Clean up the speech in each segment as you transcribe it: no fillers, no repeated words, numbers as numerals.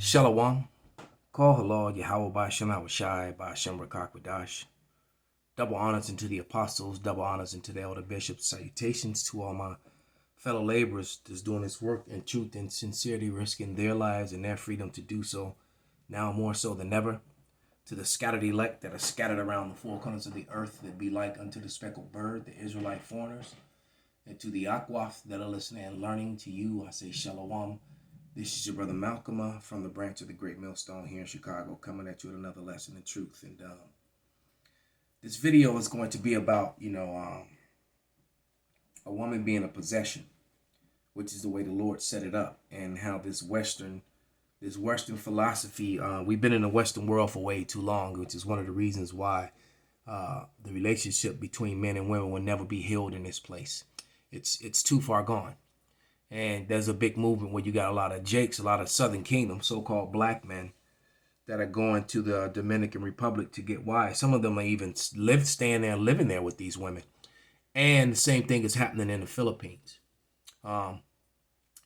Shalom. Call halal Yahweh by Shem Shai by Shem Rakakwadash. Double honors unto the apostles, double honors unto the elder bishops. Salutations to all my fellow laborers that's doing this work in truth and sincerity, risking their lives and their freedom to do so, now more so than ever. To the scattered elect that are scattered around the four corners of the earth, that be like unto the speckled bird, the Israelite foreigners. And to the Akwaf that are listening and learning, to you I say Shalom. This is your brother Malcolm from the branch of the Great Millstone here in Chicago, coming at you with another lesson in truth. And this video is going to be about, a woman being a possession, which is the way the Lord set it up, and how this Western philosophy, we've been in the Western world for way too long, which is one of the reasons why the relationship between men and women will never be healed in this place. It's too far gone. And there's a big movement where you got a lot of Jakes, a lot of Southern Kingdom, so-called black men that are going to the Dominican Republic to get wives. Some of them are even staying there, living there with these women. And the same thing is happening in the Philippines. And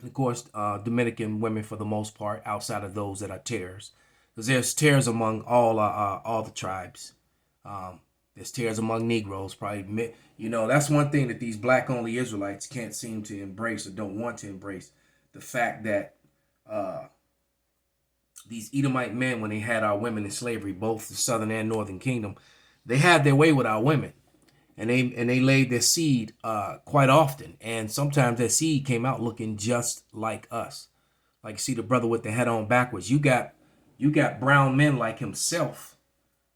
of course, Dominican women, for the most part, outside of those that are tares, because there's tares among all the tribes. There's tares among Negroes, probably. That's one thing that these black-only Israelites can't seem to embrace or don't want to embrace. The fact that these Edomite men, when they had our women in slavery, both the Southern and Northern Kingdom, they had their way with our women. And they laid their seed quite often. And sometimes that seed came out looking just like us. Like you see the brother with the head on backwards. You got brown men like himself.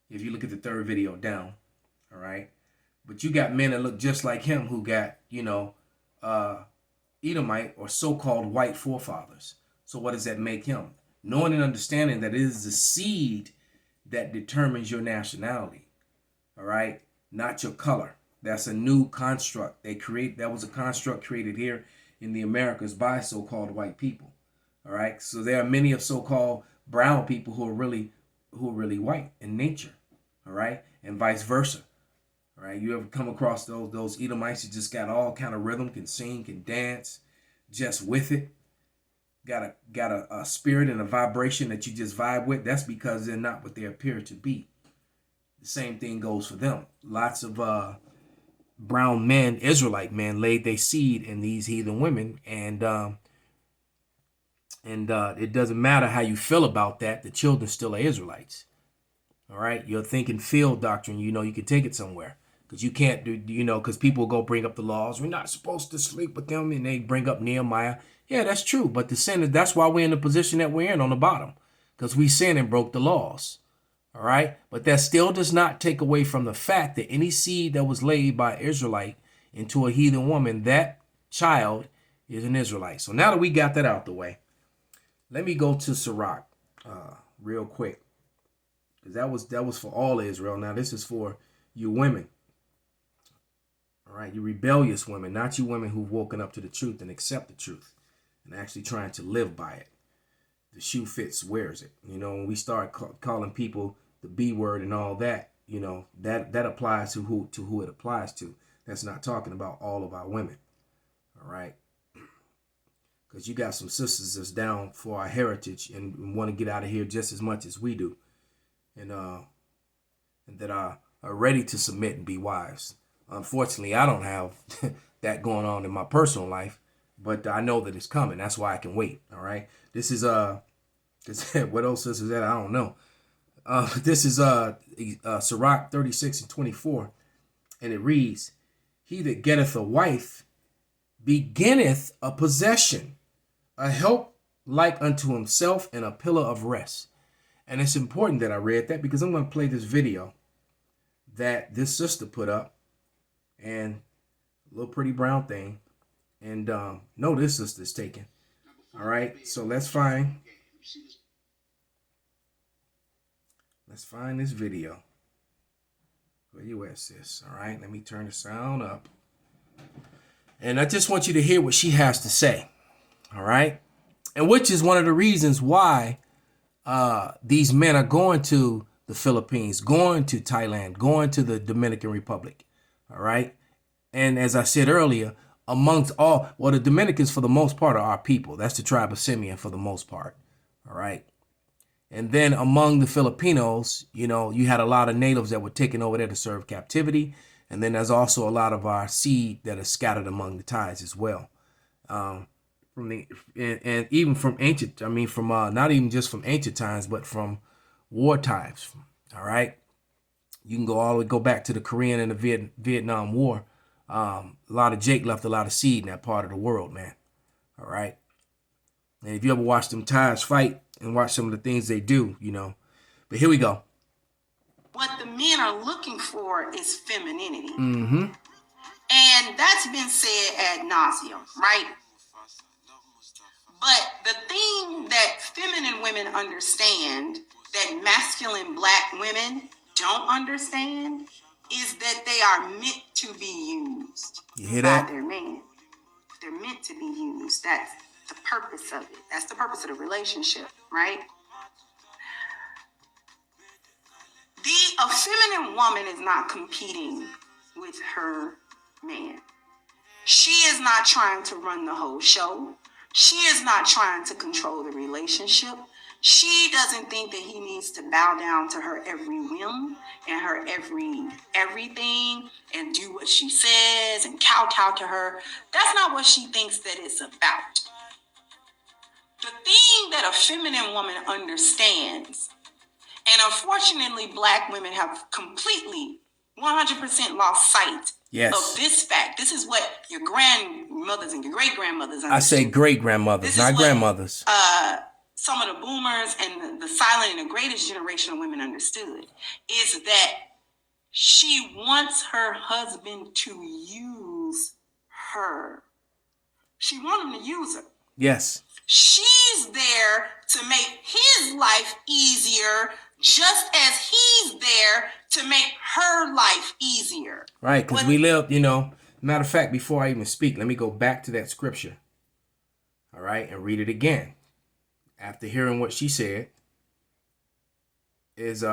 If you look at the third video down. All right. But you got men that look just like him who got, Edomite or so-called white forefathers. So what does that make him? Knowing and understanding that it is the seed that determines your nationality. All right. Not your color. That's a new construct that was a construct created here in the Americas by so-called white people. All right. So there are many of so-called brown people who are really white in nature. All right. And vice versa. All right. You ever come across those Edomites who just got all kind of rhythm, can sing, can dance, just with it. Got a spirit and a vibration that you just vibe with. That's because they're not what they appear to be. The same thing goes for them. Lots of brown men, Israelite men, laid their seed in these heathen women, and it doesn't matter how you feel about that. The children still are Israelites. All right, your think and feel doctrine. You can take it somewhere, because you can't do. Because people will go bring up the laws. We're not supposed to sleep with them, and they bring up Nehemiah. Yeah, that's true. But the sin is that's why we're in the position that we're in on the bottom, because we sinned and broke the laws. All right. But that still does not take away from the fact that any seed that was laid by Israelite into a heathen woman, that child is an Israelite. So now that we got that out the way, let me go to Sirach real quick, because that was for all Israel. Now this is for you women. All right. You rebellious women, not you women who've woken up to the truth and accept the truth and actually trying to live by it. The shoe fits, wears it. When we start calling people the B word and all that, that applies to who it applies to. That's not talking about all of our women. All right. Because you got some sisters that's down for our heritage and want to get out of here just as much as we do. And that are ready to submit and be wives. Unfortunately, I don't have that going on in my personal life, but I know that it's coming. That's why I can wait. All right. This is what else is that? I don't know. This is Sirach 36:24, and it reads, "He that getteth a wife beginneth a possession, a help like unto himself, and a pillar of rest." And it's important that I read that, because I'm going to play this video that this sister put up, and a little pretty brown thing, and no, this sister's taken. All right, so let's find this video. Where you at, sis? All right, let me turn the sound up. And I just want you to hear what she has to say. All right, and which is one of the reasons why these men are going to the Philippines, going to Thailand, going to the Dominican Republic. All right, and as I said earlier, amongst the Dominicans for the most part are our people. That's the tribe of Simeon for the most part. All right. And then among the Filipinos, you had a lot of natives that were taken over there to serve captivity. And then there's also a lot of our seed that are scattered among the Thais as well. From the and even from ancient, from not even just from ancient times, but from war times. All right, you can go back to the Korean and the Vietnam War. A lot of Jake left a lot of seed in that part of the world, man. All right, and if you ever watch them Thais fight and watch some of the things they do, But here we go. What the men are looking for is femininity. Mm-hmm. And that's been said ad nauseum, right? But the thing that feminine women understand that masculine black women don't understand is that they are meant to be used. You hear that? By their man. They're meant to be used. That's the purpose of it. That's the purpose of the relationship, right? A feminine woman is not competing with her man. She is not trying to run the whole show. She is not trying to control the relationship. She doesn't think that he needs to bow down to her every whim and her everything and do what she says and kowtow to her. That's not what she thinks that it's about. The thing that a feminine woman understands, and unfortunately black women have completely 100% lost sight of this fact. This is what your grandmothers and your great-grandmothers understood. I say great-grandmothers, not grandmothers. Some of the boomers and the silent and the greatest generation of women understood is that she wants her husband to use her. She wants him to use her. Yes. She's there to make his life easier, just as he's there to make her life easier. Right, because we live, matter of fact, before I even speak, let me go back to that scripture. All right, and read it again. After hearing what she said, is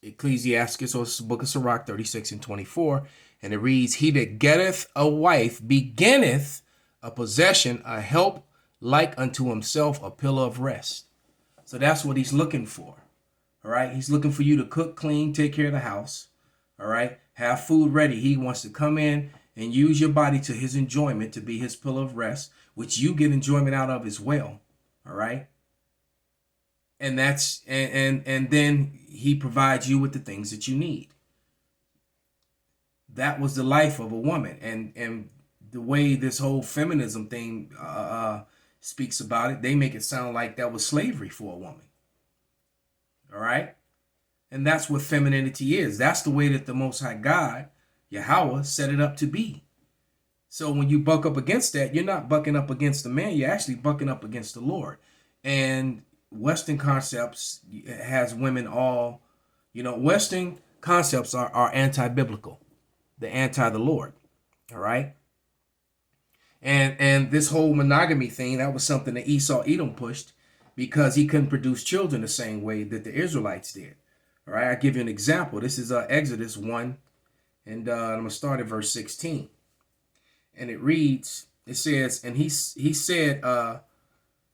Ecclesiastes, or Book of Sirach 36 and 24, and it reads, "He that getteth a wife beginneth a possession, a help like unto himself, a pillar of rest." So that's what he's looking for. All right. He's looking for you to cook, clean, take care of the house. All right. Have food ready. He wants to come in and use your body to his enjoyment, to be his pillar of rest, which you get enjoyment out of as well. All right. And that's and then he provides you with the things that you need. That was the life of a woman. And the way this whole feminism thing speaks about it, they make it sound like that was slavery for a woman. All right. And that's what femininity is. That's the way that the Most High God, Yahweh, set it up to be. So when you buck up against that, you're not bucking up against the man. You're actually bucking up against the Lord. And Western concepts has women all, Western concepts are anti-biblical. They're anti the Lord. All right. And this whole monogamy thing, that was something that Esau Edom pushed because he couldn't produce children the same way that the Israelites did. All right, I'll give you an example. This is Exodus 1, and I'm going to start at verse 16. And it reads, it says, and he said,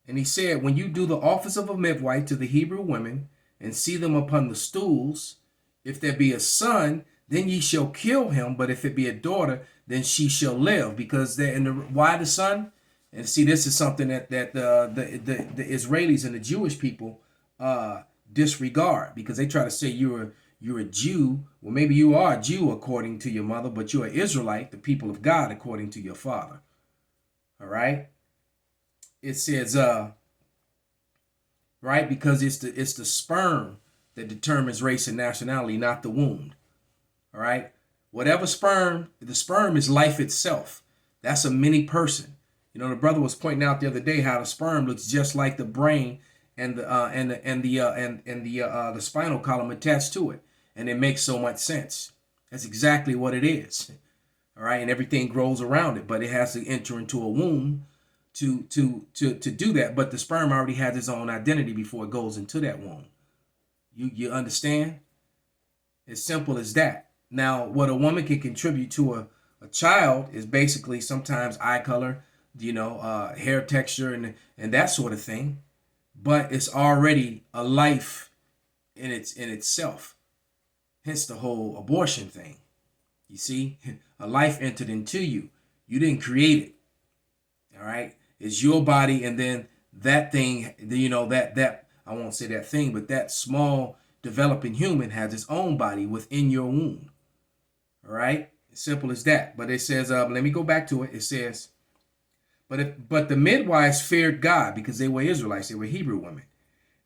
when you do the office of a midwife to the Hebrew women and see them upon the stools, if there be a son, then ye shall kill him. But if it be a daughter, then she shall live. Because why the son? And see, this is something that the Israelis and the Jewish people disregard, because they try to say you're a Jew. Well, maybe you are a Jew according to your mother, but you're an Israelite, the people of God, according to your father. All right. It says, right, because it's the sperm that determines race and nationality, not the womb. All right. Whatever sperm, the sperm is life itself. That's a mini person. The brother was pointing out the other day how the sperm looks just like the brain and the spinal column attached to it, and it makes so much sense. That's exactly what it is. All right, and everything grows around it, but it has to enter into a womb to do that. But the sperm already has its own identity before it goes into that womb. You understand? As simple as that. Now, what a woman can contribute to a child is basically sometimes eye color, hair texture and that sort of thing. but it's already a life in itself. Hence the whole abortion thing. You see, a life entered into you. You didn't create it. All right, it's your body, and then that thing, that I won't say that thing, but that small developing human has its own body within your womb. All right, simple as that. But it says, let me go back to it. It says, but the midwives feared God because they were Israelites, they were Hebrew women,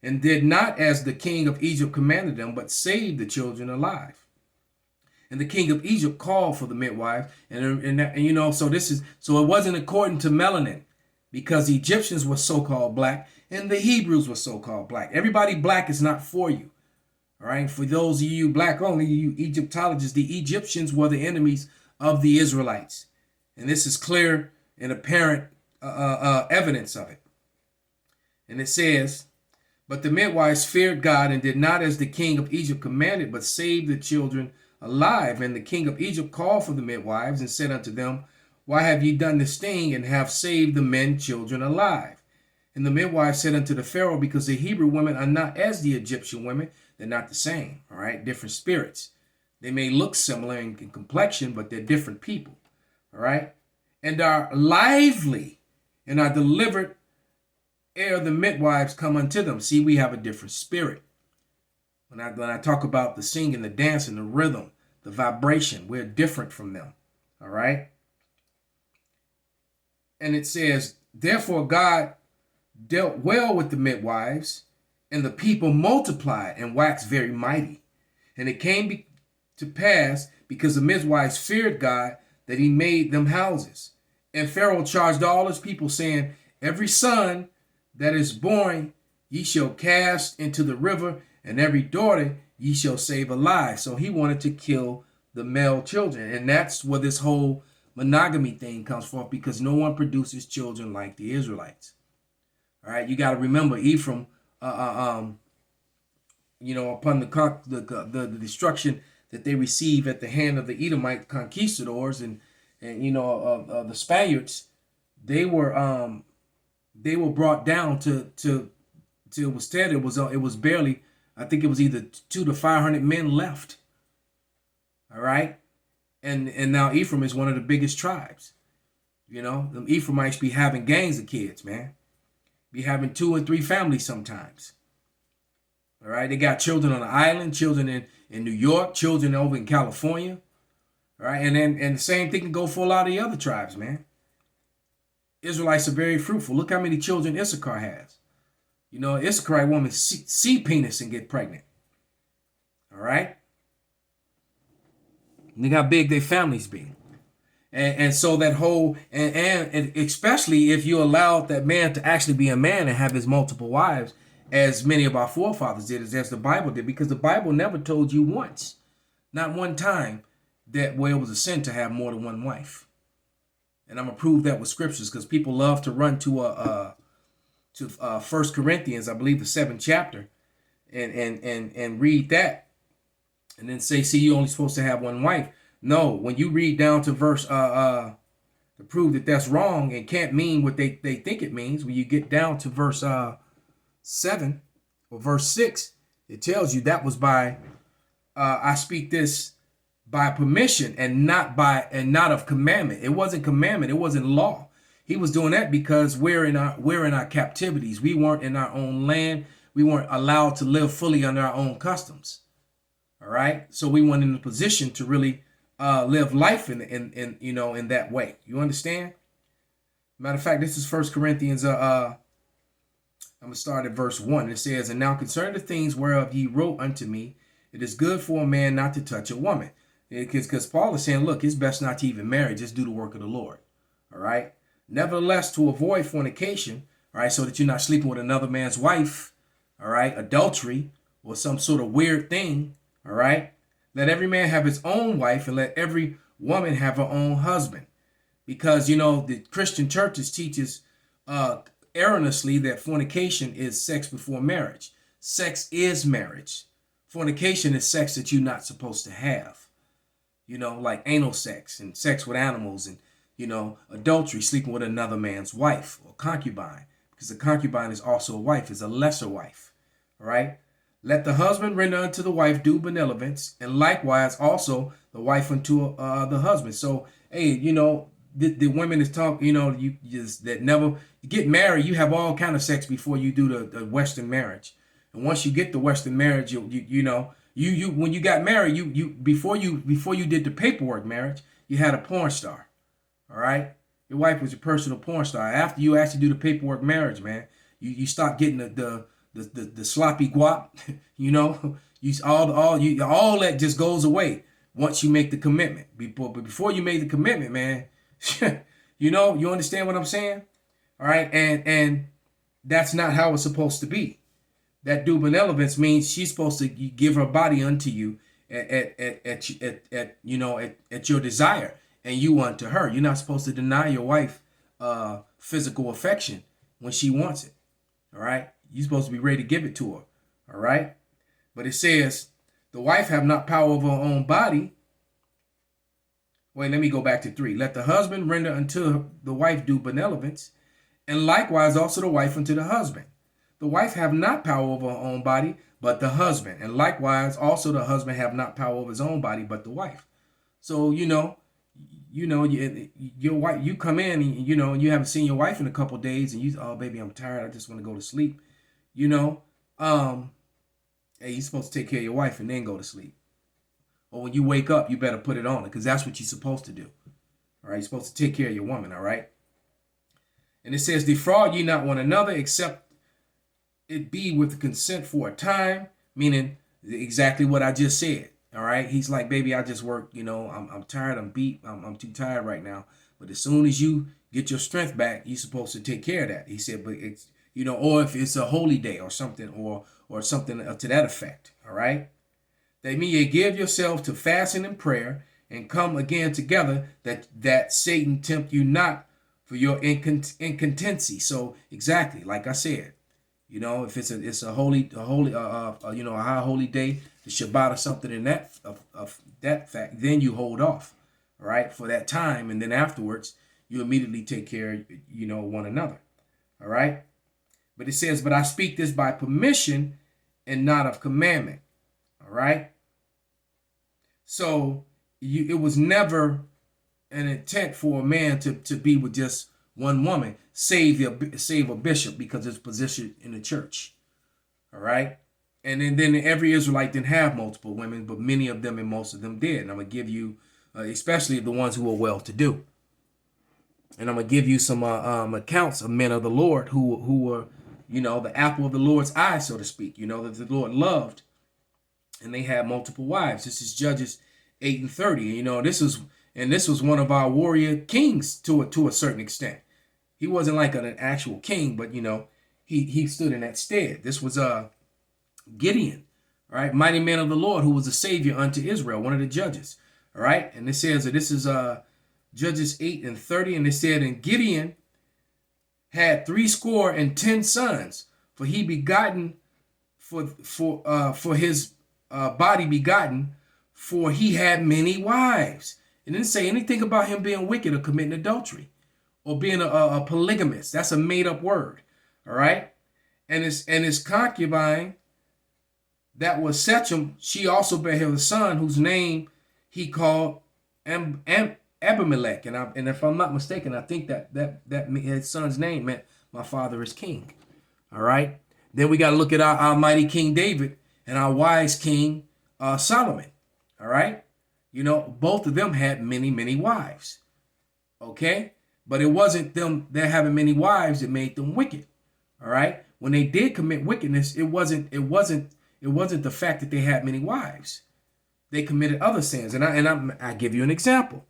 and did not as the king of Egypt commanded them, but saved the children alive. And the king of Egypt called for the midwife, so it wasn't according to melanin, because the Egyptians were so-called black and the Hebrews were so-called black. Everybody black is not for you. All right, for those of you black only, you Egyptologists, the Egyptians were the enemies of the Israelites, and this is clear and apparent evidence of it. And it says, but the midwives feared God and did not as the king of Egypt commanded, but saved the children alive. And the king of Egypt called for the midwives and said unto them, why have ye done this thing, and have saved the men children alive? And the midwives said unto the Pharaoh, because the Hebrew women are not as the Egyptian women. They're not the same, all right? Different spirits. They may look similar in complexion, but they're different people, all right? And are lively and are delivered ere the midwives come unto them. See, we have a different spirit. When I talk about the singing, the dancing, the rhythm, the vibration, we're different from them, all right? And it says, therefore God dealt well with the midwives, and the people multiplied and waxed very mighty. And it came to pass, because the midwives feared God, that he made them houses. And Pharaoh charged all his people, saying, every son that is born ye shall cast into the river, and every daughter ye shall save alive. So he wanted to kill the male children. And that's where this whole monogamy thing comes from, because no one produces children like the Israelites. All right, you got to remember, Ephraim, upon the destruction that they receive at the hand of the Edomite conquistadors and the Spaniards, they were brought down to it was said it was barely, I think it was either 200 to 500 men left. All right, and now Ephraim is one of the biggest tribes. The Ephraimites be having gangs of kids, man. Be having 2 and 3 families sometimes. All right, they got children on the island, children in New York, children over in California. All right, and the same thing can go for a lot of the other tribes, man. Israelites are very fruitful. Look how many children Issachar has. Issacharite woman see penis and get pregnant. All right, look how big their families be. And so that whole, and especially if you allowed that man to actually be a man and have his multiple wives, as many of our forefathers did, as the Bible did, because the Bible never told you once, not one time, that it was a sin to have more than one wife. And I'm going to prove that with scriptures, because people love to run to 1 Corinthians, I believe the 7th chapter, and read that, and then say, see, you're only supposed to have one wife. No, when you read down to verse to prove that that's wrong and can't mean what they think it means, when you get down to verse 7 or verse 6, it tells you that was by I speak this by permission and not of commandment. It wasn't commandment, it wasn't law. He was doing that because we're in our captivities. We weren't in our own land. We weren't allowed to live fully under our own customs. All right, so we weren't in a position to really live life in that way. You understand? Matter of fact, this is 1 Corinthians. I'm gonna start at verse 1. It says, and now concerning the things whereof ye wrote unto me, it is good for a man not to touch a woman. Because Paul is saying, look, it's best not to even marry, just do the work of the Lord. All right. Nevertheless, to avoid fornication, all right, so that you're not sleeping with another man's wife, all right, adultery or some sort of weird thing, all right. Let every man have his own wife, and let every woman have her own husband. Because, the Christian churches teaches erroneously that fornication is sex before marriage. Sex is marriage. Fornication is sex that you're not supposed to have. Like anal sex and sex with animals and, adultery, sleeping with another man's wife or concubine. because a concubine is also a wife, is a lesser wife. All right. Let the husband render unto the wife due benevolence, and likewise also the wife unto the husband. So, hey, the women is talking, you just that never you get married, you have all kind of sex before you do the Western marriage. And once you get the Western marriage, you when you got married, you before you did the paperwork marriage, you had a porn star. All right. Your wife was your personal porn star. After you actually do the paperwork marriage, man, you start getting the sloppy guap, all that just goes away once you make the commitment. But before you made the commitment, man, you understand what I'm saying? All right, and that's not how it's supposed to be. That due benevolence means she's supposed to give her body unto you at your desire, and you unto her. You're not supposed to deny your wife physical affection when she wants it. All right. You're supposed to be ready to give it to her. All right. But it says, the wife have not power over her own body. Wait, let me go back to 3. Let the husband render unto the wife due benevolence, and likewise also the wife unto the husband. The wife have not power over her own body, but the husband. And likewise also the husband have not power over his own body, but the wife. So, your wife, you come in, and, you haven't seen your wife in a couple of days, and oh, baby, I'm tired. I just want to go to sleep. Hey, you're supposed to take care of your wife and then go to sleep. Or when you wake up, you better put it on, because that's what you're supposed to do. All right, you're supposed to take care of your woman, all right? And it says, defraud ye not one another, except it be with consent for a time, meaning exactly what I just said. All right, he's like, baby, I just worked, I'm tired, I'm beat, I'm too tired right now. But as soon as you get your strength back, you're supposed to take care of that. He said, but it's, or if it's a holy day or something, or something to that effect. All right, that mean you give yourself to fasting and prayer, and come again together, that Satan tempt you not for your incontinency. So exactly, like I said, if it's a high holy day, the Shabbat or something in that of that fact, then you hold off, all right, for that time, and then afterwards you immediately take care of one another. All right. But it says, but I speak this by permission and not of commandment. All right. So it was never an intent for a man to be with just one woman, save a bishop, because it's positioned in the church. All right. And then every Israelite didn't have multiple women, but many of them and most of them did. And I'm going to give you, especially the ones who are well-to-do. And I'm going to give you some accounts of men of the Lord who were, the apple of the Lord's eye, so to speak, that the Lord loved. And they had multiple wives. This is Judges 8:30. This was one of our warrior kings to a certain extent. He wasn't like an actual king, but, he stood in that stead. This was Gideon, all right, mighty man of the Lord, who was a savior unto Israel, one of the judges, all right. And it says that this is Judges 8:30, and it said, and Gideon had 70 sons, for he begotten for his body begotten, for he had many wives. It didn't say anything about him being wicked or committing adultery or being a polygamist. That's a made up word, all right. And his concubine, that was Sechem, she also bare him a son whose name he called Abimelech. And if I'm not mistaken, I think that his son's name meant my father is king. All right. Then we got to look at our mighty King David and our wise King Solomon. All right. Both of them had many, many wives. Okay. But it wasn't them having many wives that made them wicked. All right. When they did commit wickedness, it wasn't the fact that they had many wives. They committed other sins. And I give you an example.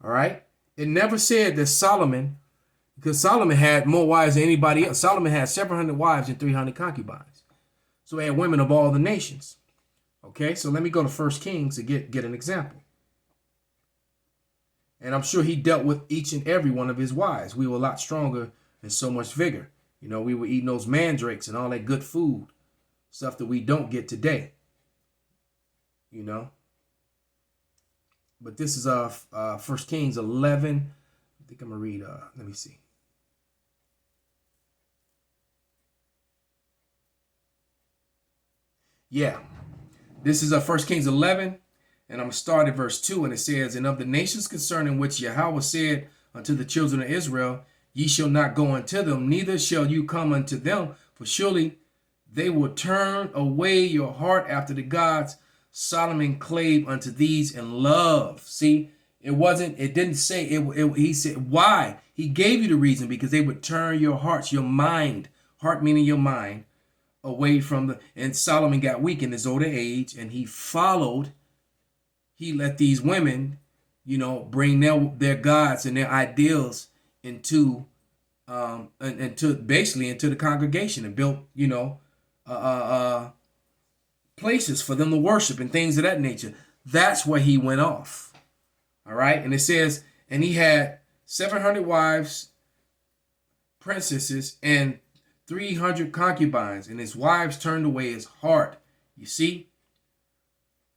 All right. It never said that Solomon, because Solomon had more wives than anybody else. Solomon had 700 wives and 300 concubines. So he had women of all the nations. Okay. So let me go to 1 Kings to get an example. And I'm sure he dealt with each and every one of his wives. We were a lot stronger and so much vigor. We were eating those mandrakes and all that good food. Stuff that we don't get today. But this is 1 Kings 11. I think I'm going to read, let me see. Yeah. This is 1 Kings 11, and I'm going to start at verse 2, and it says, And of the nations concerning which Yahweh said unto the children of Israel, Ye shall not go unto them, neither shall you come unto them, for surely they will turn away your heart after the gods. Solomon clave unto these in love. See, it didn't say, he said, why? He gave you the reason, because they would turn your hearts, your mind, heart meaning your mind, away from and Solomon got weak in his older age, and he let these women, bring their gods and their ideals into into the congregation, and built, uh, uh, places for them to worship and things of that nature. That's where he went off. All right. And it says, and he had 700 wives, princesses, and 300 concubines, and his wives turned away his heart. You see?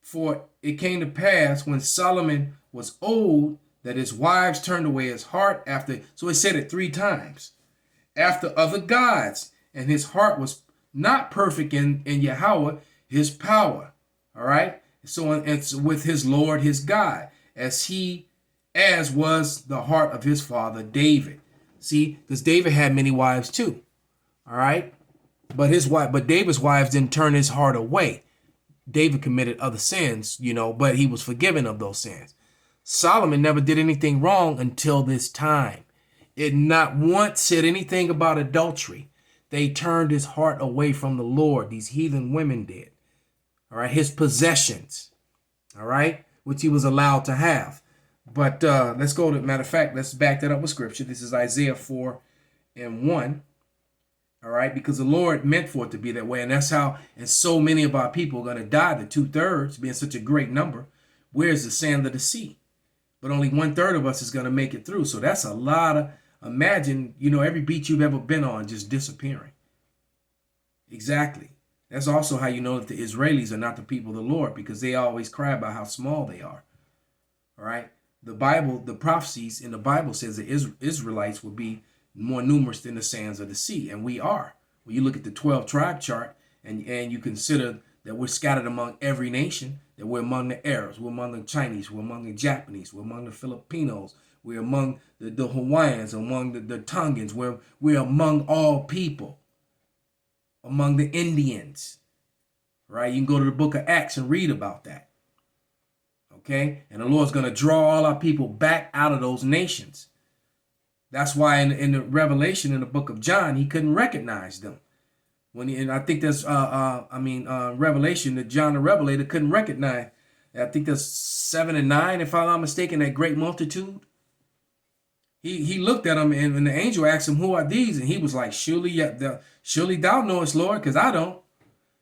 For it came to pass when Solomon was old that his wives turned away his heart after, so it said it 3 times, after other gods, and his heart was not perfect in Yahweh, his power. All right. So it's with his Lord, his God, as was the heart of his father David. See, because David had many wives too. All right. But David's wives didn't turn his heart away. David committed other sins, but he was forgiven of those sins. Solomon never did anything wrong until this time. It not once said anything about adultery. They turned his heart away from the Lord. These heathen women did. All right. His possessions. All right. Which he was allowed to have. But let's go to, matter of fact, let's back that up with scripture. This is Isaiah 4:1. All right. Because the Lord meant for it to be that way. And that's how, and so many of our people are going to die, the 2/3 being such a great number. Where's the sand of the sea? But only 1/3 of us is going to make it through. So that's a lot of, imagine, every beach you've ever been on just disappearing. Exactly. That's also how you know that the Israelis are not the people of the Lord, because they always cry about how small they are. All right. The Bible, the prophecies in the Bible says the Israelites will be more numerous than the sands of the sea. And we are. When you look at the 12 tribe chart and you consider that we're scattered among every nation, that we're among the Arabs, we're among the Chinese, we're among the Japanese, we're among the Filipinos, we're among the Hawaiians, among the Tongans, we're among all people, among the Indians, right? You can go to the book of Acts and read about that. Okay? And the Lord's going to draw all our people back out of those nations. That's why in the Revelation, in the book of John, he couldn't recognize them. And I think that's, Revelation, that John the Revelator couldn't recognize. I think that's 7 and 9, if I'm not mistaken, that great multitude. He looked at them, and the angel asked him, "Who are these?" And he was like, "Surely thou knowest, Lord, because I don't."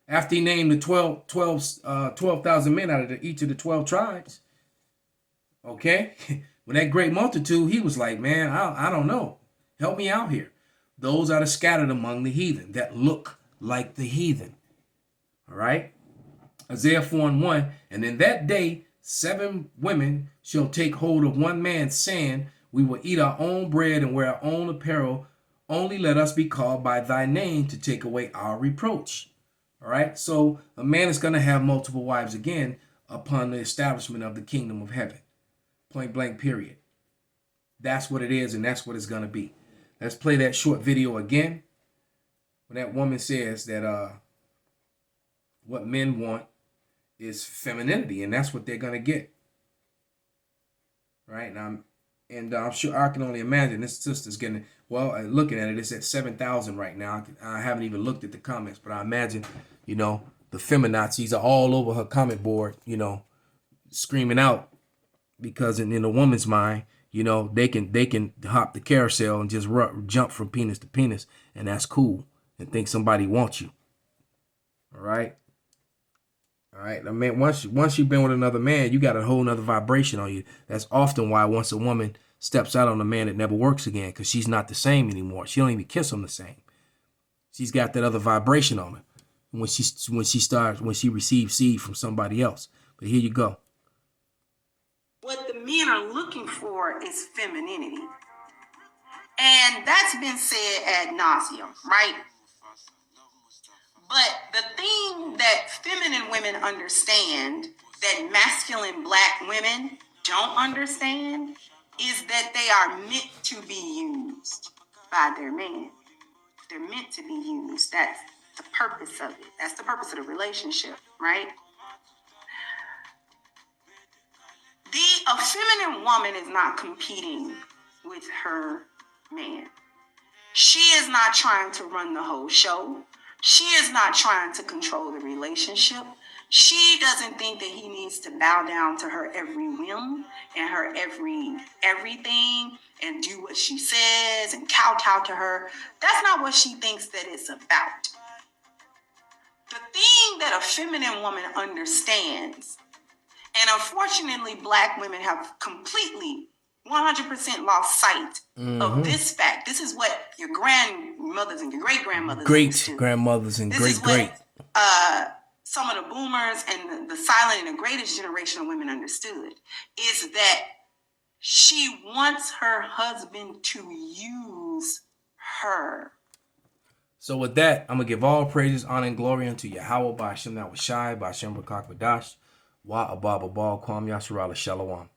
After he named the 12,000 men out of each of the 12 tribes. Okay? When that great multitude, he was like, man, I don't know. Help me out here. Those are the scattered among the heathen that look like the heathen. All right? Isaiah 4:1. And in that day, 7 women shall take hold of one man, saying, we will eat our own bread and wear our own apparel. Only let us be called by thy name to take away our reproach. All right? So a man is going to have multiple wives again upon the establishment of the kingdom of heaven. Point blank, period. That's what it is, and that's what it's going to be. Let's play that short video again. When that woman says that what men want is femininity, and that's what they're going to get. Right? Now, I'm sure, I can only imagine this sister's getting, well, looking at it, it's at 7,000 right now. I haven't even looked at the comments, but I imagine, the feminazis are all over her comment board, screaming out, because in a woman's mind, they can hop the carousel and just jump from penis to penis, and that's cool, and think somebody wants you. All right. I mean, once you've been with another man, you got a whole nother vibration on you. That's often why once a woman steps out on a man, it never works again, because she's not the same anymore. She don't even kiss him the same. She's got that other vibration on her when she receives seed from somebody else. But here you go. What the men are looking for is femininity. And that's been said ad nauseum, right? But the thing that feminine women understand that masculine black women don't understand is that they are meant to be used by their man. They're meant to be used. That's the purpose of it. That's the purpose of the relationship, right? A feminine woman is not competing with her man. She is not trying to run the whole show. She is not trying to control the relationship. She doesn't think that he needs to bow down to her every whim and her everything and do what she says and kowtow to her. That's not what she thinks that it's about. The thing that a feminine woman understands, and unfortunately black women have completely 100% lost sight of this fact. This is what your grandmothers and your great-grandmothers great-grandmothers and great-great. Some of the boomers and the silent and the greatest generation of women understood is that she wants her husband to use her. So with that, I'm going to give all praises, honor, and glory unto Yahweh, Ba'ashem, Nawashai, Ba'ashem, Rakak, Badash, Wa Abba, Babal, Kwam, Yasharala, Shalom.